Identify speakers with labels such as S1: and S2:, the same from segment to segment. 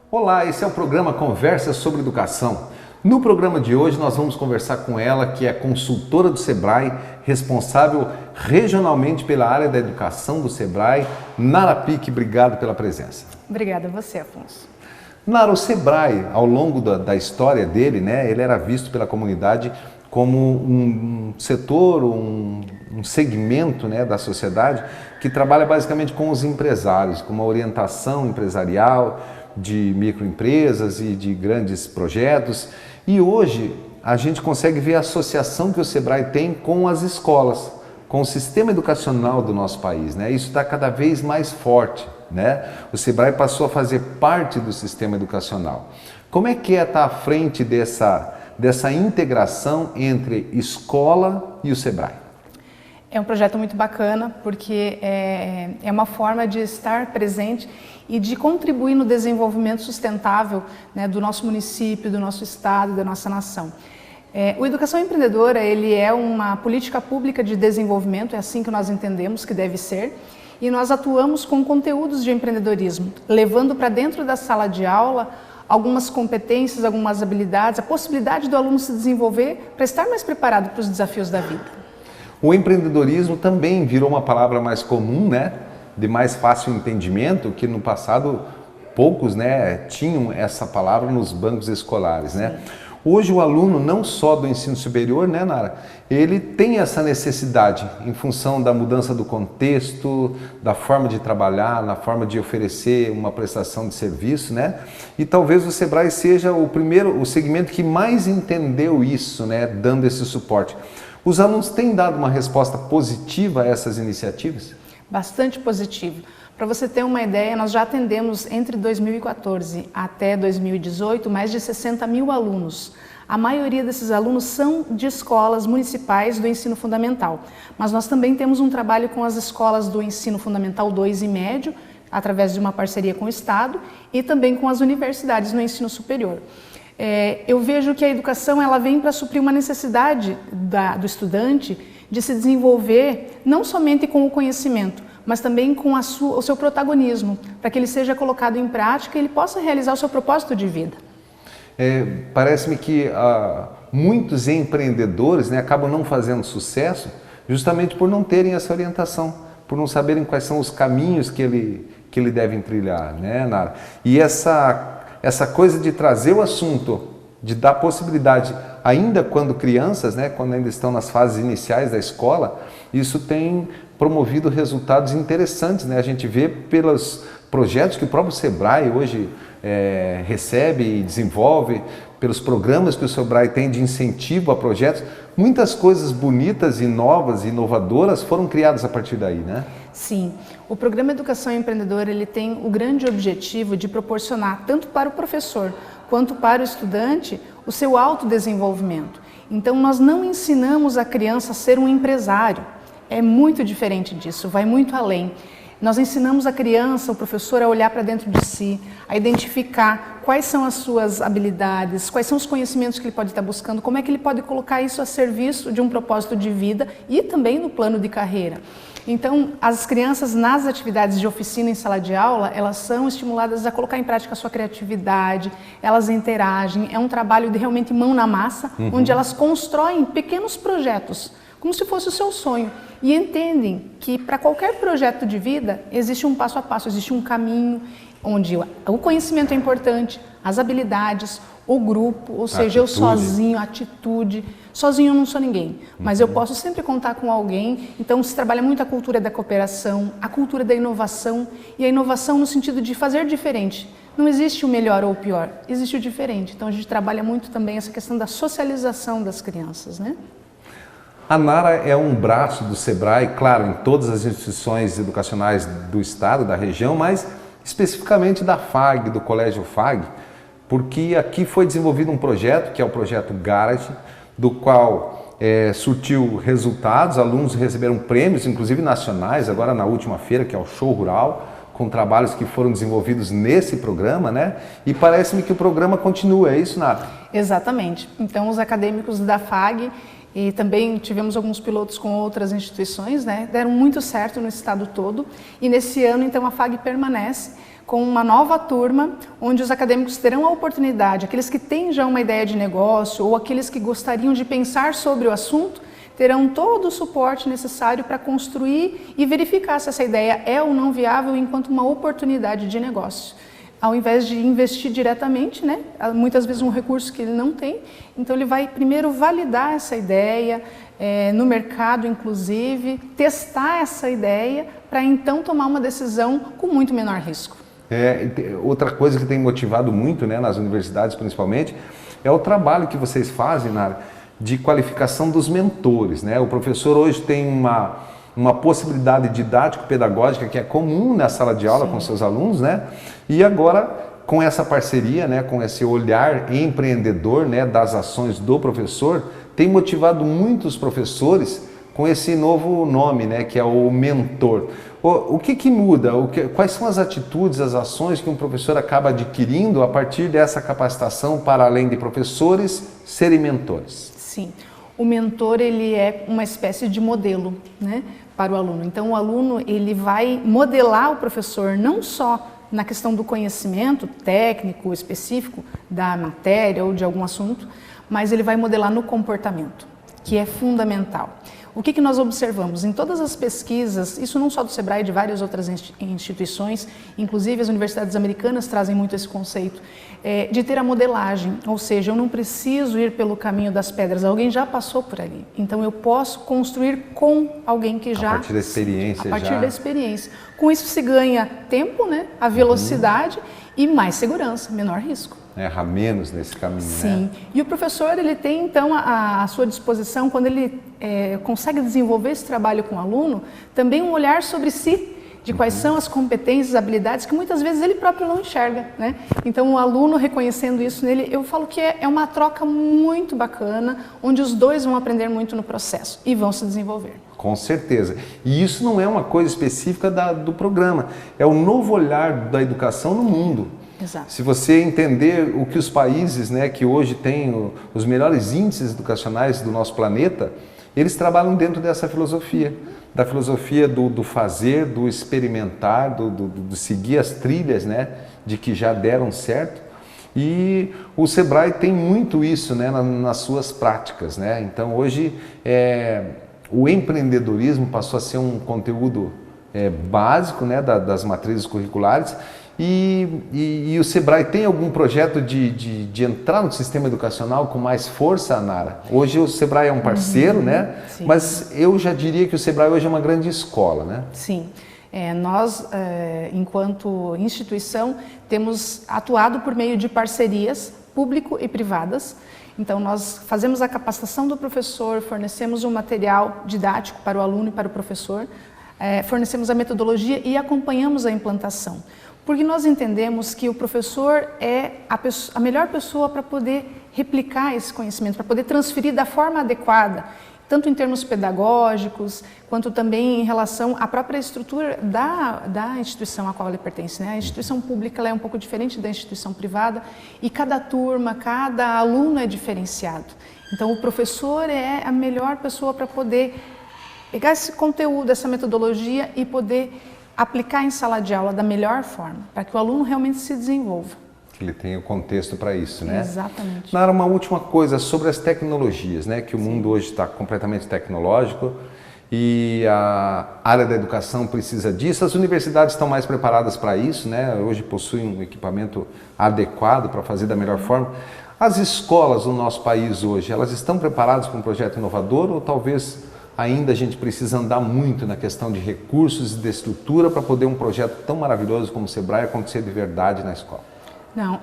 S1: Olá, esse é o programa Conversa sobre Educação. No programa de hoje nós vamos conversar com ela, que é consultora do Sebrae, responsável regionalmente pela área da educação do Sebrae. Nara Pique, obrigado pela presença.
S2: Obrigada a você, Afonso.
S1: Nara, o Sebrae, ao longo da história dele, ele era visto pela comunidade como um setor, um segmento da sociedade que trabalha basicamente com os empresários, com uma orientação empresarial de microempresas e de grandes projetos. E hoje a gente consegue ver a associação que o Sebrae tem com as escolas, com o sistema educacional do nosso país. Isso está cada vez mais forte. O Sebrae passou a fazer parte do sistema educacional. Como é que estar à frente dessa integração entre escola e o Sebrae?
S2: É um projeto muito bacana, porque é uma forma de estar presente e de contribuir no desenvolvimento sustentável do nosso município, do nosso estado, da nossa nação. O Educação Empreendedora, ele é uma política pública de desenvolvimento, é assim que nós entendemos que deve ser, e nós atuamos com conteúdos de empreendedorismo, levando para dentro da sala de aula algumas competências, algumas habilidades, a possibilidade do aluno se desenvolver para estar mais preparado para os desafios da vida.
S1: O empreendedorismo também virou uma palavra mais comum, de mais fácil entendimento, que no passado poucos tinham essa palavra nos bancos escolares. Hoje o aluno, não só do ensino superior, Nara, ele tem essa necessidade em função da mudança do contexto, da forma de trabalhar, na forma de oferecer uma prestação de serviço, E talvez o Sebrae seja o segmento que mais entendeu isso, dando esse suporte. Os alunos têm dado uma resposta positiva a essas iniciativas?
S2: Bastante positivo. Para você ter uma ideia, nós já atendemos entre 2014 até 2018 mais de 60 mil alunos. A maioria desses alunos são de escolas municipais do ensino fundamental, mas nós também temos um trabalho com as escolas do ensino fundamental 2 e médio, através de uma parceria com o Estado, e também com as universidades no ensino superior. Eu vejo que a educação ela vem para suprir uma necessidade do estudante de se desenvolver não somente com o conhecimento, mas também com o seu protagonismo, para que ele seja colocado em prática e ele possa realizar o seu propósito de vida.
S1: Parece-me que muitos empreendedores acabam não fazendo sucesso justamente por não terem essa orientação, por não saberem quais são os caminhos que ele deve trilhar, Nara? E essa coisa de trazer o assunto, de dar possibilidade, ainda quando crianças, quando ainda estão nas fases iniciais da escola, isso tem promovido resultados interessantes. A gente vê pelos projetos que o próprio Sebrae hoje recebe e desenvolve, pelos programas que o Sebrae tem de incentivo a projetos, muitas coisas bonitas e novas e inovadoras foram criadas a partir daí,
S2: Sim, o programa Educação Empreendedora ele tem o grande objetivo de proporcionar tanto para o professor quanto para o estudante o seu autodesenvolvimento. Então nós não ensinamos a criança a ser um empresário, é muito diferente disso, vai muito além. Nós ensinamos a criança, o professor, a olhar para dentro de si, a identificar quais são as suas habilidades, quais são os conhecimentos que ele pode estar buscando, como é que ele pode colocar isso a serviço de um propósito de vida e também no plano de carreira. Então, as crianças nas atividades de oficina em sala de aula, elas são estimuladas a colocar em prática a sua criatividade, elas interagem, é um trabalho de realmente mão na massa, onde elas constroem pequenos projetos, como se fosse o seu sonho, e entendem que para qualquer projeto de vida existe um passo a passo, existe um caminho onde o conhecimento é importante, as habilidades, o grupo, ou seja, eu sozinho, a atitude. Sozinho eu não sou ninguém, mas eu posso sempre contar com alguém. Então se trabalha muito a cultura da cooperação, a cultura da inovação, e a inovação no sentido de fazer diferente. Não existe o melhor ou o pior, existe o diferente. Então a gente trabalha muito também essa questão da socialização das crianças,
S1: A Nara é um braço do Sebrae, claro, em todas as instituições educacionais do estado, da região, mas especificamente da FAG, do Colégio FAG, porque aqui foi desenvolvido um projeto, que é o projeto Garage, do qual surtiu resultados, alunos receberam prêmios, inclusive nacionais, agora na última feira, que é o Show Rural, com trabalhos que foram desenvolvidos nesse programa, E parece-me que o programa continua, é isso, Nara?
S2: Exatamente. Então, os acadêmicos da FAG, e também tivemos alguns pilotos com outras instituições, né? Deram muito certo no estado todo, e nesse ano então a FAG permanece com uma nova turma, onde os acadêmicos terão a oportunidade, aqueles que têm já uma ideia de negócio ou aqueles que gostariam de pensar sobre o assunto, terão todo o suporte necessário para construir e verificar se essa ideia é ou não viável enquanto uma oportunidade de negócio. Ao invés de investir diretamente, né, muitas vezes um recurso que ele não tem, então ele vai primeiro validar essa ideia, no mercado inclusive, testar essa ideia para então tomar uma decisão com muito menor risco.
S1: Outra coisa que tem motivado muito, né, nas universidades principalmente, é o trabalho que vocês fazem na área de qualificação dos mentores, né? O professor hoje tem uma possibilidade didático-pedagógica que é comum na sala de aula, sim, com seus alunos, né? E agora, com essa parceria, né, com esse olhar empreendedor, né, das ações do professor, tem motivado muitos professores com esse novo nome, né, que é o mentor. O que muda? Quais são as atitudes, as ações que um professor acaba adquirindo a partir dessa capacitação para, além de professores, serem mentores?
S2: Sim, o mentor ele é uma espécie de modelo, né, para o aluno. Então o aluno ele vai modelar o professor não só na questão do conhecimento técnico específico da matéria ou de algum assunto, mas ele vai modelar no comportamento, que é fundamental. O que nós observamos? Em todas as pesquisas, isso não só do SEBRAE, de várias outras instituições, inclusive as universidades americanas trazem muito esse conceito, de ter a modelagem, ou seja, eu não preciso ir pelo caminho das pedras, alguém já passou por ali, então eu posso construir com alguém que já...
S1: A partir da experiência.
S2: A partir da experiência. Com isso se ganha tempo, né, a velocidade e mais segurança, menor risco.
S1: Erra menos nesse caminho,
S2: sim,
S1: né?
S2: E o professor ele tem então à sua disposição, quando ele consegue desenvolver esse trabalho com o aluno, também um olhar sobre si, de quais são as competências, habilidades que muitas vezes ele próprio não enxerga, né? Então o aluno reconhecendo isso nele, eu falo que é uma troca muito bacana, onde os dois vão aprender muito no processo e vão se desenvolver.
S1: Com certeza. E isso não é uma coisa específica do programa, é o novo olhar da educação no mundo.
S2: Exato.
S1: Se você entender o que os países, né, que hoje têm os melhores índices educacionais do nosso planeta, eles trabalham dentro dessa filosofia, da filosofia do fazer, do experimentar, do seguir as trilhas, né, de que já deram certo. E o SEBRAE tem muito isso, né, nas suas práticas, né? Então hoje o empreendedorismo passou a ser um conteúdo básico, né, das matrizes curriculares. E o SEBRAE tem algum projeto de entrar no sistema educacional com mais força, Nara? Hoje o SEBRAE é um parceiro, né?
S2: Sim.
S1: Mas eu já diria que o SEBRAE hoje é uma grande escola, né?
S2: Sim. Nós, enquanto instituição, temos atuado por meio de parcerias público e privadas. Então, nós fazemos a capacitação do professor, fornecemos um material didático para o aluno e para o professor, fornecemos a metodologia e acompanhamos a implantação. Porque nós entendemos que o professor é a melhor pessoa para poder replicar esse conhecimento, para poder transferir da forma adequada, tanto em termos pedagógicos, quanto também em relação à própria estrutura da instituição a qual ele pertence, né? A instituição pública ela é um pouco diferente da instituição privada e cada turma, cada aluno é diferenciado. Então o professor é a melhor pessoa para poder pegar esse conteúdo, essa metodologia e poder aplicar em sala de aula da melhor forma, para que o aluno realmente se desenvolva.
S1: Que ele tenha o contexto para isso, né?
S2: Exatamente.
S1: Nara, uma última coisa sobre as tecnologias, né? Que o mundo hoje está completamente tecnológico e a área da educação precisa disso. As universidades estão mais preparadas para isso, né? Hoje possuem um equipamento adequado para fazer da melhor forma. As escolas no nosso país hoje, elas estão preparadas para um projeto inovador ou talvez ainda a gente precisa andar muito na questão de recursos e de estrutura para poder um projeto tão maravilhoso como o SEBRAE acontecer de verdade na escola?
S2: Não,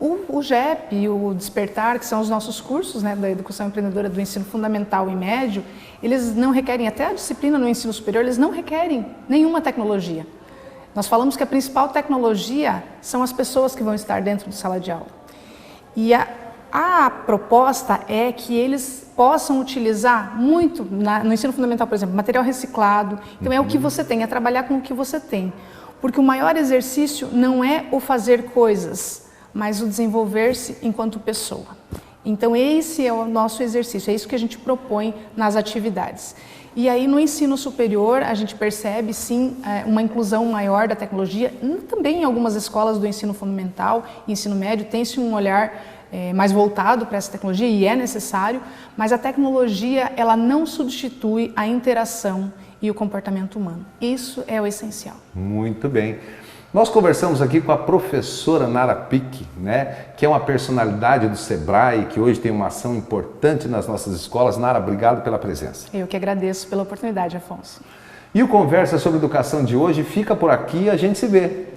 S2: o GEP e o Despertar, que são os nossos cursos, né, da educação empreendedora do ensino fundamental e médio, eles não requerem, até a disciplina no ensino superior, eles não requerem nenhuma tecnologia. Nós falamos que a principal tecnologia são as pessoas que vão estar dentro de sala de aula. E a proposta é que eles possam utilizar muito, no ensino fundamental, por exemplo, material reciclado. Então é o que você tem, é trabalhar com o que você tem. Porque o maior exercício não é o fazer coisas, mas o desenvolver-se enquanto pessoa. Então esse é o nosso exercício, é isso que a gente propõe nas atividades. E aí no ensino superior a gente percebe sim uma inclusão maior da tecnologia, também em algumas escolas do ensino fundamental e ensino médio tem-se um olhar mais voltado para essa tecnologia e é necessário, mas a tecnologia ela não substitui a interação e o comportamento humano. Isso é o essencial.
S1: Muito bem. Nós conversamos aqui com a professora Nara Pique, né, que é uma personalidade do Sebrae, que hoje tem uma ação importante nas nossas escolas. Nara, obrigado pela presença.
S2: Eu que agradeço pela oportunidade, Afonso.
S1: E o Conversa sobre Educação de hoje fica por aqui e a gente se vê.